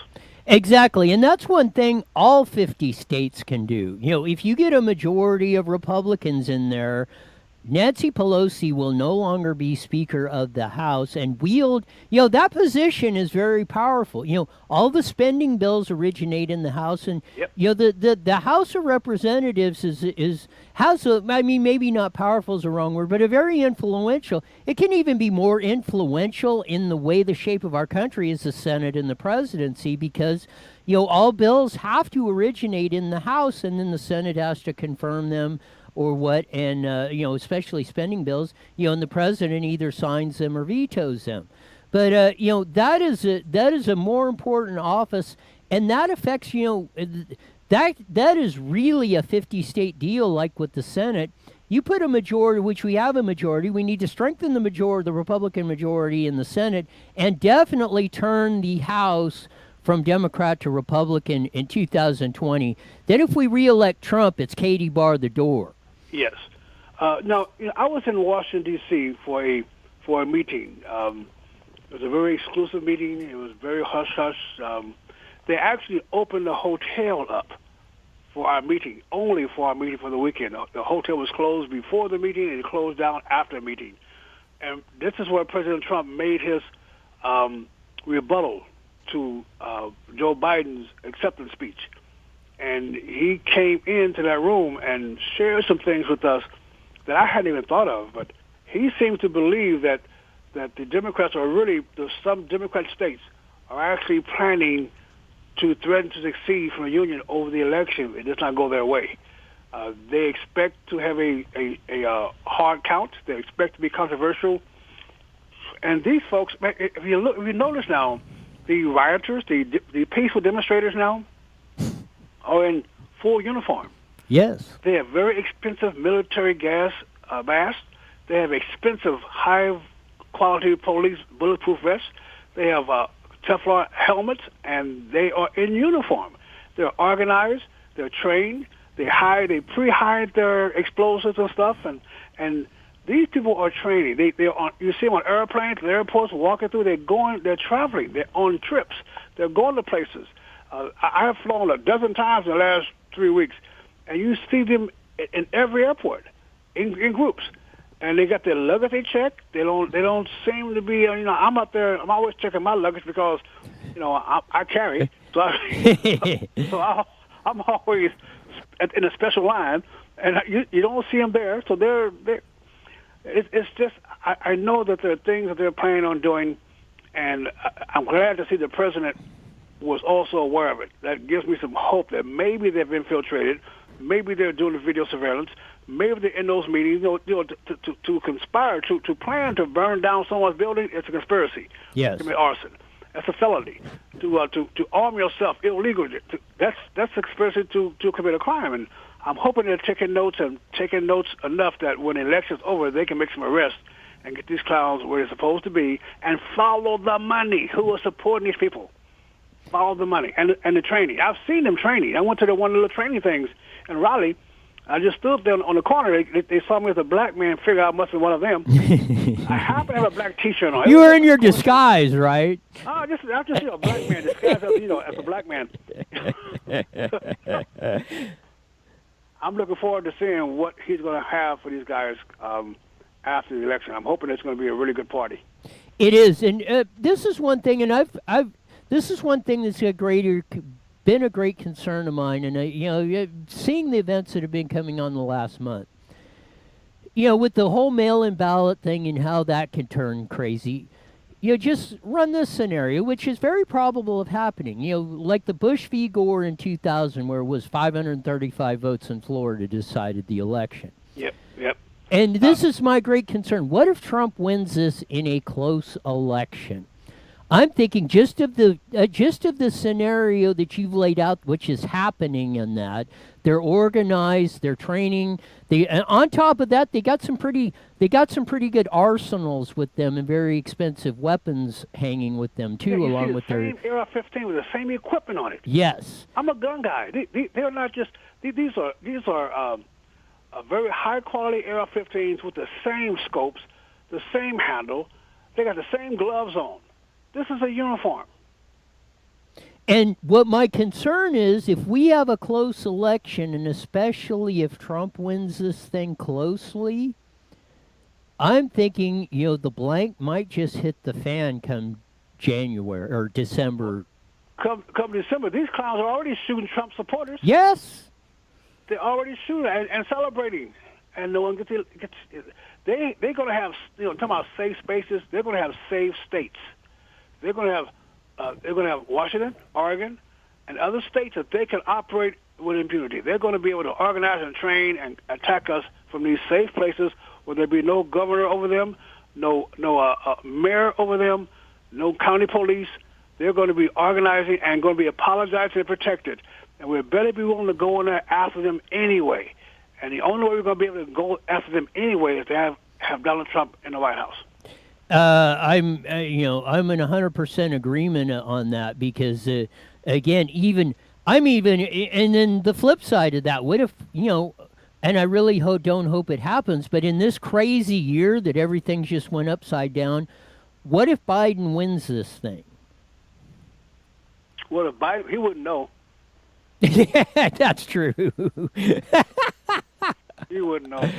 Exactly, and that's one thing all 50 states can do. You know, if you get a majority of Republicans in there, Nancy Pelosi will no longer be Speaker of the House and wield, that position is very powerful. All the spending bills originate in the House, and the House of Representatives maybe not powerful is the wrong word, but a very influential. It can even be more influential in the way the shape of our country is the Senate and the presidency, because all bills have to originate in the House, and then the Senate has to confirm them or what, and especially spending bills, and the president either signs them or vetoes them. But that is a more important office, and that affects that is really a 50-state deal, like with the Senate. You put a majority, which we have a majority. We need to strengthen the Republican majority in the Senate, and definitely turn the House from Democrat to Republican in 2020. Then if we reelect Trump, it's Katie bar the door. Yes. Now, I was in Washington D.C. for a meeting. It was a very exclusive meeting. It was very hush hush. They actually opened the hotel up for our meeting, only for our meeting for the weekend. The hotel was closed before the meeting and it closed down after the meeting. And this is where President Trump made his rebuttal to Joe Biden's acceptance speech. And he came into that room and shared some things with us that I hadn't even thought of. But he seemed to believe that the Democrats are really, some Democrat states are actually planning to threaten to succeed from the union over the election. It does not go their way. They expect to have a hard count. They expect to be controversial. And these folks, if you notice now, the rioters, the peaceful demonstrators now, are in full uniform. Yes. They have very expensive military gas masks. They have expensive, high-quality police bulletproof vests. They have Teflon helmets, and they are in uniform. They're organized. They're trained. They pre-hide their explosives and stuff, and these people are training. They're on. You see them on airplanes, the airports, walking through. They're traveling. They're on trips. They're going to places. I have flown a dozen times in the last 3 weeks, and you see them in every airport, in groups, and they got their luggage they check. They don't seem to be. I'm up there. I'm always checking my luggage because, I carry. So I'm always in a special line, and you don't see them there. So it's just I know that there are things that they're planning on doing, and I'm glad to see the president was also aware of it. That gives me some hope that maybe they've infiltrated, maybe they're doing the video surveillance, maybe they're in those meetings, to conspire, to plan to burn down someone's building. It's a conspiracy. Yes. To commit arson. That's a felony. To arm yourself illegally. That's a conspiracy to commit a crime. And I'm hoping they're taking notes enough that when the election's over, they can make some arrests and get these clowns where they're supposed to be and follow the money. Who are supporting these people? Follow the money and the training. I've seen them training. I went to the one of the training things in Raleigh. I just stood there on the corner. They saw me as a black man. Figured I must be one of them. I happen to have a black T-shirt on. You were in your disguise, right? Oh, I just see a black man disguised as a black man. I'm looking forward to seeing what he's going to have for these guys after the election. I'm hoping it's going to be a really good party. It is, and this is one thing, and this is one thing that's been a great concern of mine, and seeing the events that have been coming on the last month, with the whole mail-in ballot thing and how that can turn crazy, just run this scenario, which is very probable of happening. Like the Bush v. Gore in 2000, where it was 535 votes in Florida decided the election. Yep. And this is my great concern. What if Trump wins this in a close election? I'm thinking just of the scenario that you've laid out, which is happening in that. They're organized, they're training. And on top of that, they got some pretty good arsenals with them and very expensive weapons hanging with them too, along with their same AR-15 with the same equipment on it. Yes. I'm a gun guy. They're not just these are very high quality AR-15s with the same scopes, the same handle. They got the same gloves on. This is a uniform. And what my concern is, if we have a close election, and especially if Trump wins this thing closely, I'm thinking, the blank might just hit the fan come January or December. Come December, these clowns are already shooting Trump supporters. Yes. They're already shooting and celebrating. And no one gets they're going to have, talking about safe spaces, they're going to have safe states. They're going to have Washington, Oregon, and other states that they can operate with impunity. They're going to be able to organize and train and attack us from these safe places where there be no governor over them, no mayor over them, no county police. They're going to be organizing and going to be apologizing and protected. And we better be willing to go in there after them anyway. And the only way we're going to be able to go after them anyway is to have Donald Trump in the White House. I'm in 100% agreement on that because, again, and then the flip side of that, what if, And I really don't hope it happens. But in this crazy year that everything just went upside down, what if Biden wins this thing? Well, if Biden, he wouldn't know. Yeah, that's true. He wouldn't know.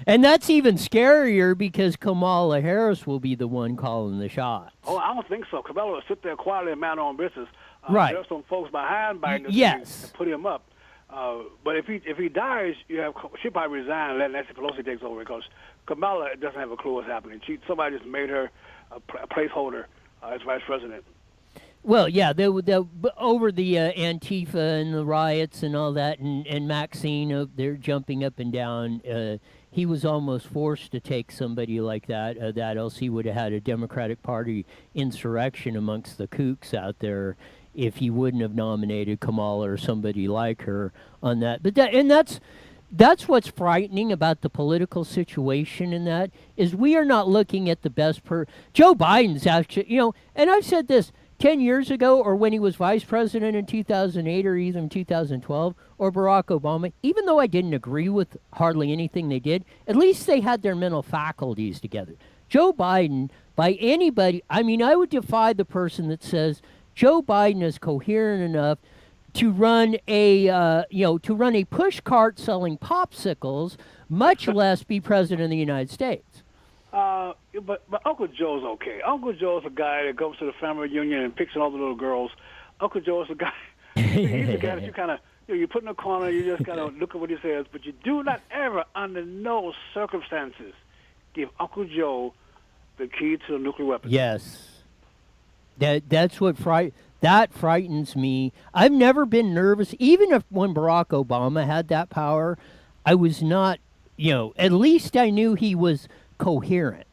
And that's even scarier because Kamala Harris will be the one calling the shots. Oh, I don't think so. Kamala will sit there quietly and mind her own business. Right. There's some folks behind Biden Yes. to put him up. But if he dies, she'll probably resign and let Nancy Pelosi take over because Kamala doesn't have a clue what's happening. Somebody just made her a placeholder as vice president. Well, yeah, over the Antifa and the riots and all that, and Maxine, they're jumping up and down. He was almost forced to take somebody like that. That else he would have had a Democratic Party insurrection amongst the kooks out there if he wouldn't have nominated Kamala or somebody like her on that. But that's what's frightening about the political situation in that is we are not looking at the best Joe Biden's actually, and I've said this 10 years ago or when he was vice president in 2008 or even 2012 or Barack Obama, even though I didn't agree with hardly anything they did, at least they had their mental faculties together. Joe Biden, by anybody, I mean, I would defy the person that says Joe Biden is coherent enough to run a push cart selling popsicles, much less be president of the United States. But Uncle Joe's okay. Uncle Joe's a guy that goes to the family reunion and picks on all the little girls. Uncle Joe's a guy. He's the guy that you kind of you put in a corner. You just kind of look at what he says, but you do not ever, under no circumstances, give Uncle Joe the key to the nuclear weapons. Yes, that's what that frightens me. I've never been nervous, even when Barack Obama had that power. I was not, at least I knew he was coherent.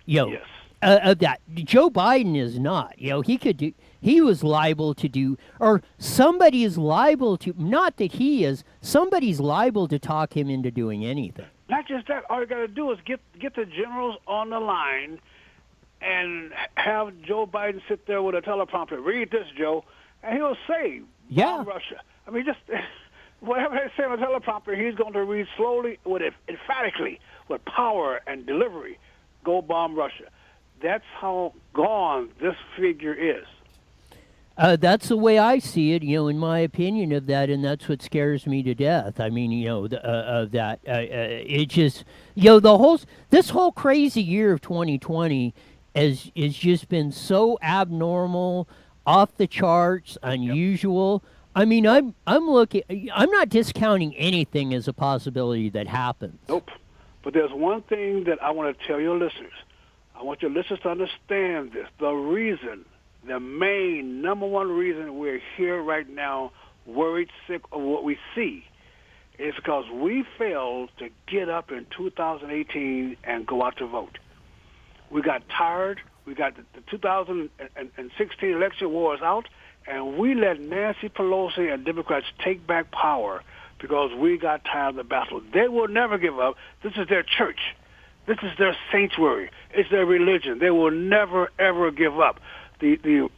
Yes. That Joe Biden is not. He was liable to do, or somebody is liable to. Not that he is. Somebody's liable to talk him into doing anything. Not just that. All you got to do is get the generals on the line and have Joe Biden sit there with a teleprompter. Read this, Joe, and he'll say, "Bomb Russia." I mean, just whatever they say on the teleprompter, he's going to read slowly, emphatically, with power and delivery. Go bomb Russia. That's how gone this figure is. That's the way I see it, in my opinion of that, and that's what scares me to death. I mean, that it just, this whole crazy year of 2020 has just been so abnormal, off the charts, unusual. Yep. I mean, I'm not discounting anything as a possibility that happens. Nope. But there's one thing that I want to tell your listeners. I want your listeners to understand this. The main, number one reason we're here right now, worried, sick of what we see, is because we failed to get up in 2018 and go out to vote. We got tired. We got the 2016 election wars out, and we let Nancy Pelosi and Democrats take back power because we got tired of the battle. They will never give up. This is their church. This is their sanctuary. It's their religion. They will never, ever give up. The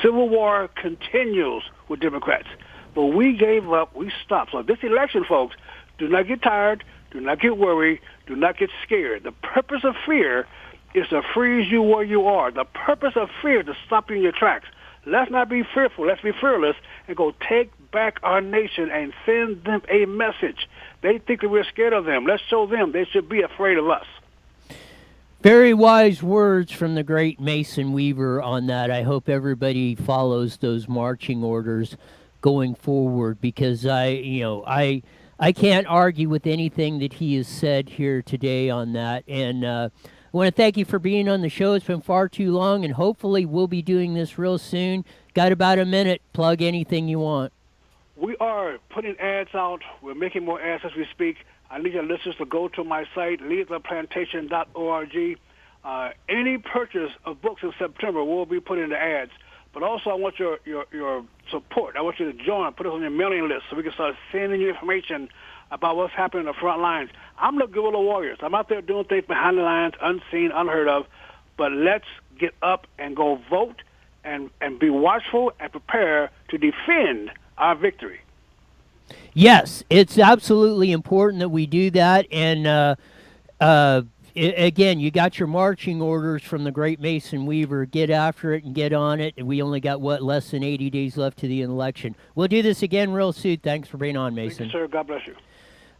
Civil War continues with Democrats. But we gave up. We stopped. So this election, folks, do not get tired. Do not get worried. Do not get scared. The purpose of fear is to freeze you where you are. The purpose of fear is to stop you in your tracks. Let's not be fearful. Let's be fearless and go take back our nation and send them a message. They think that we're scared of them. Let's show them they should be afraid of us. Very wise words from the great Mason Weaver on that. I hope everybody follows those marching orders going forward because I can't argue with anything that he has said here today on that. And I want to thank you for being on the show. It's been far too long, and hopefully we'll be doing this real soon. Got about a minute. Plug anything you want. We are putting ads out. We're making more ads as we speak. I need your listeners to go to my site, leadtheplantation.org. Any purchase of books in September will be put into ads. But also I want your support. I want you to join, put us on your mailing list so we can start sending you information about what's happening on the front lines. I'm the guerrilla warriors. I'm out there doing things behind the lines, unseen, unheard of. But let's get up and go vote and be watchful and prepare to defend our victory. Yes, it's absolutely important that we do that. And again, you got your marching orders from the great Mason Weaver. Get after it and get on it. And we only got, less than 80 days left to the election. We'll do this again real soon. Thanks for being on, Mason. Thank you, sir. God bless you.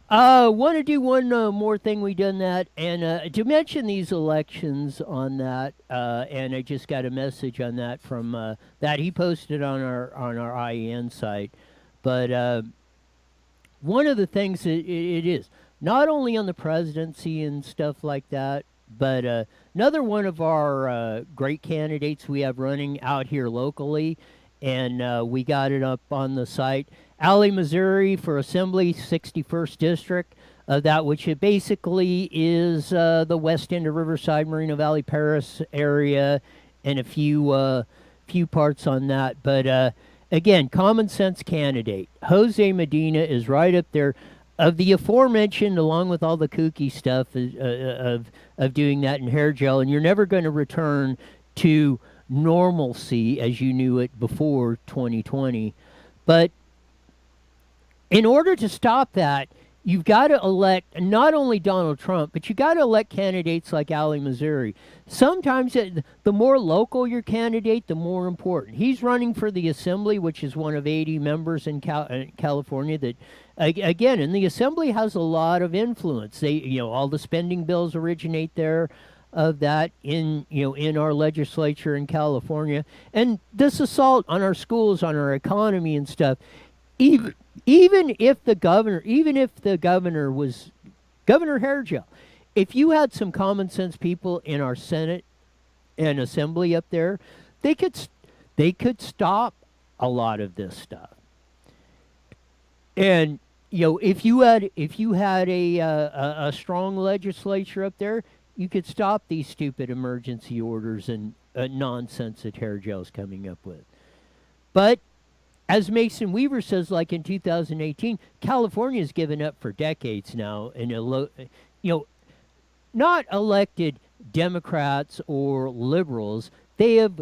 Want to do one more thing. We done that, and to mention these elections on that, and I just got a message on that from that he posted on our IEN site. But one of the things it is not only on the presidency and stuff like that, but another one of our great candidates we have running out here locally, and we got it up on the site. Alley, Missouri for Assembly, 61st District, that which it basically is the west end of Riverside, Moreno Valley, Paris area, and a few parts on that. But again, common sense candidate. Jose Medina is right up there. Of the aforementioned, along with all the kooky stuff of doing that in hair gel, and you're never going to return to normalcy as you knew it before 2020. But in order to stop that, you've got to elect not only Donald Trump, but you got to elect candidates like Alley, Missouri. Sometimes the more local your candidate, the more important. He's running for the Assembly, which is one of 80 members in California. That again, and the Assembly has a lot of influence. They, all the spending bills originate there. Of that in our legislature in California, and this assault on our schools, on our economy and stuff. Even if the governor was Governor Hairgel, if you had some common sense people in our Senate and Assembly up there, they could stop a lot of this stuff. And if you had a strong legislature up there, you could stop these stupid emergency orders and nonsense that Hairgel's coming up with. But as Mason Weaver says, like in 2018, California has given up for decades now, and not elected Democrats or liberals. They have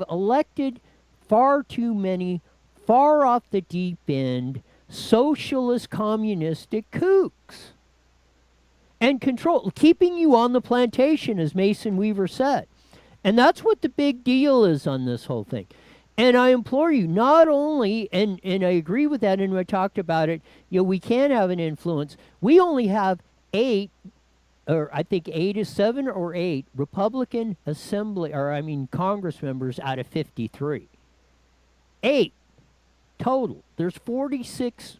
elected far too many, far off the deep end, socialist, communistic kooks, and keeping you on the plantation, as Mason Weaver said, and that's what the big deal is on this whole thing. And I implore you, not only, and I agree with that, and I talked about it, we can have an influence. We only have 8, or I think 8 is 7 or 8 Republican Congress members out of 53. 8 total. There's 46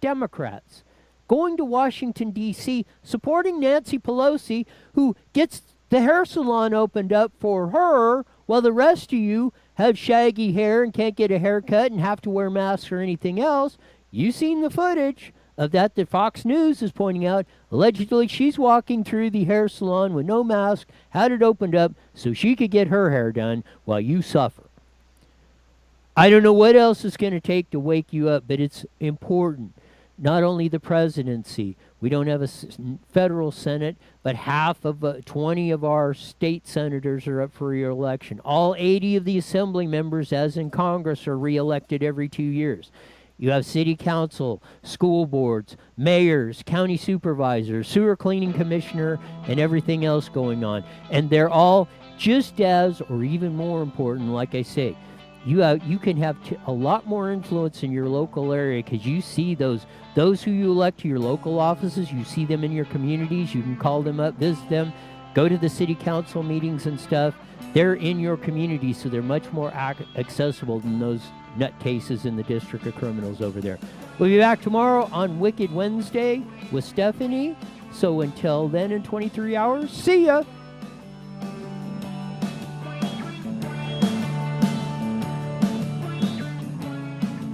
Democrats going to Washington, D.C., supporting Nancy Pelosi, who gets the hair salon opened up for her, while the rest of you have shaggy hair and can't get a haircut and have to wear masks or anything else. You've seen the footage of that Fox News is pointing out. Allegedly, she's walking through the hair salon with no mask, had it opened up so she could get her hair done while you suffer. I don't know what else it's going to take to wake you up, but it's important. Not only the presidency, we don't have a federal Senate, but half of 20 of our state senators are up for re-election. All 80 of the Assembly members, as in Congress, are re-elected every 2 years. You have city council, school boards, mayors, county supervisors, sewer cleaning commissioner, and everything else going on. And they're all just as, or even more important, like I say, you can have a lot more influence in your local area because you see those who you elect to your local offices. You see them in your communities. You can call them up, visit them, go to the city council meetings and stuff. They're in your community, so they're much more accessible than those nutcases in the District of Criminals over there. We'll be back tomorrow on Wicked Wednesday with Stephanie. So until then, in 23 hours, see ya!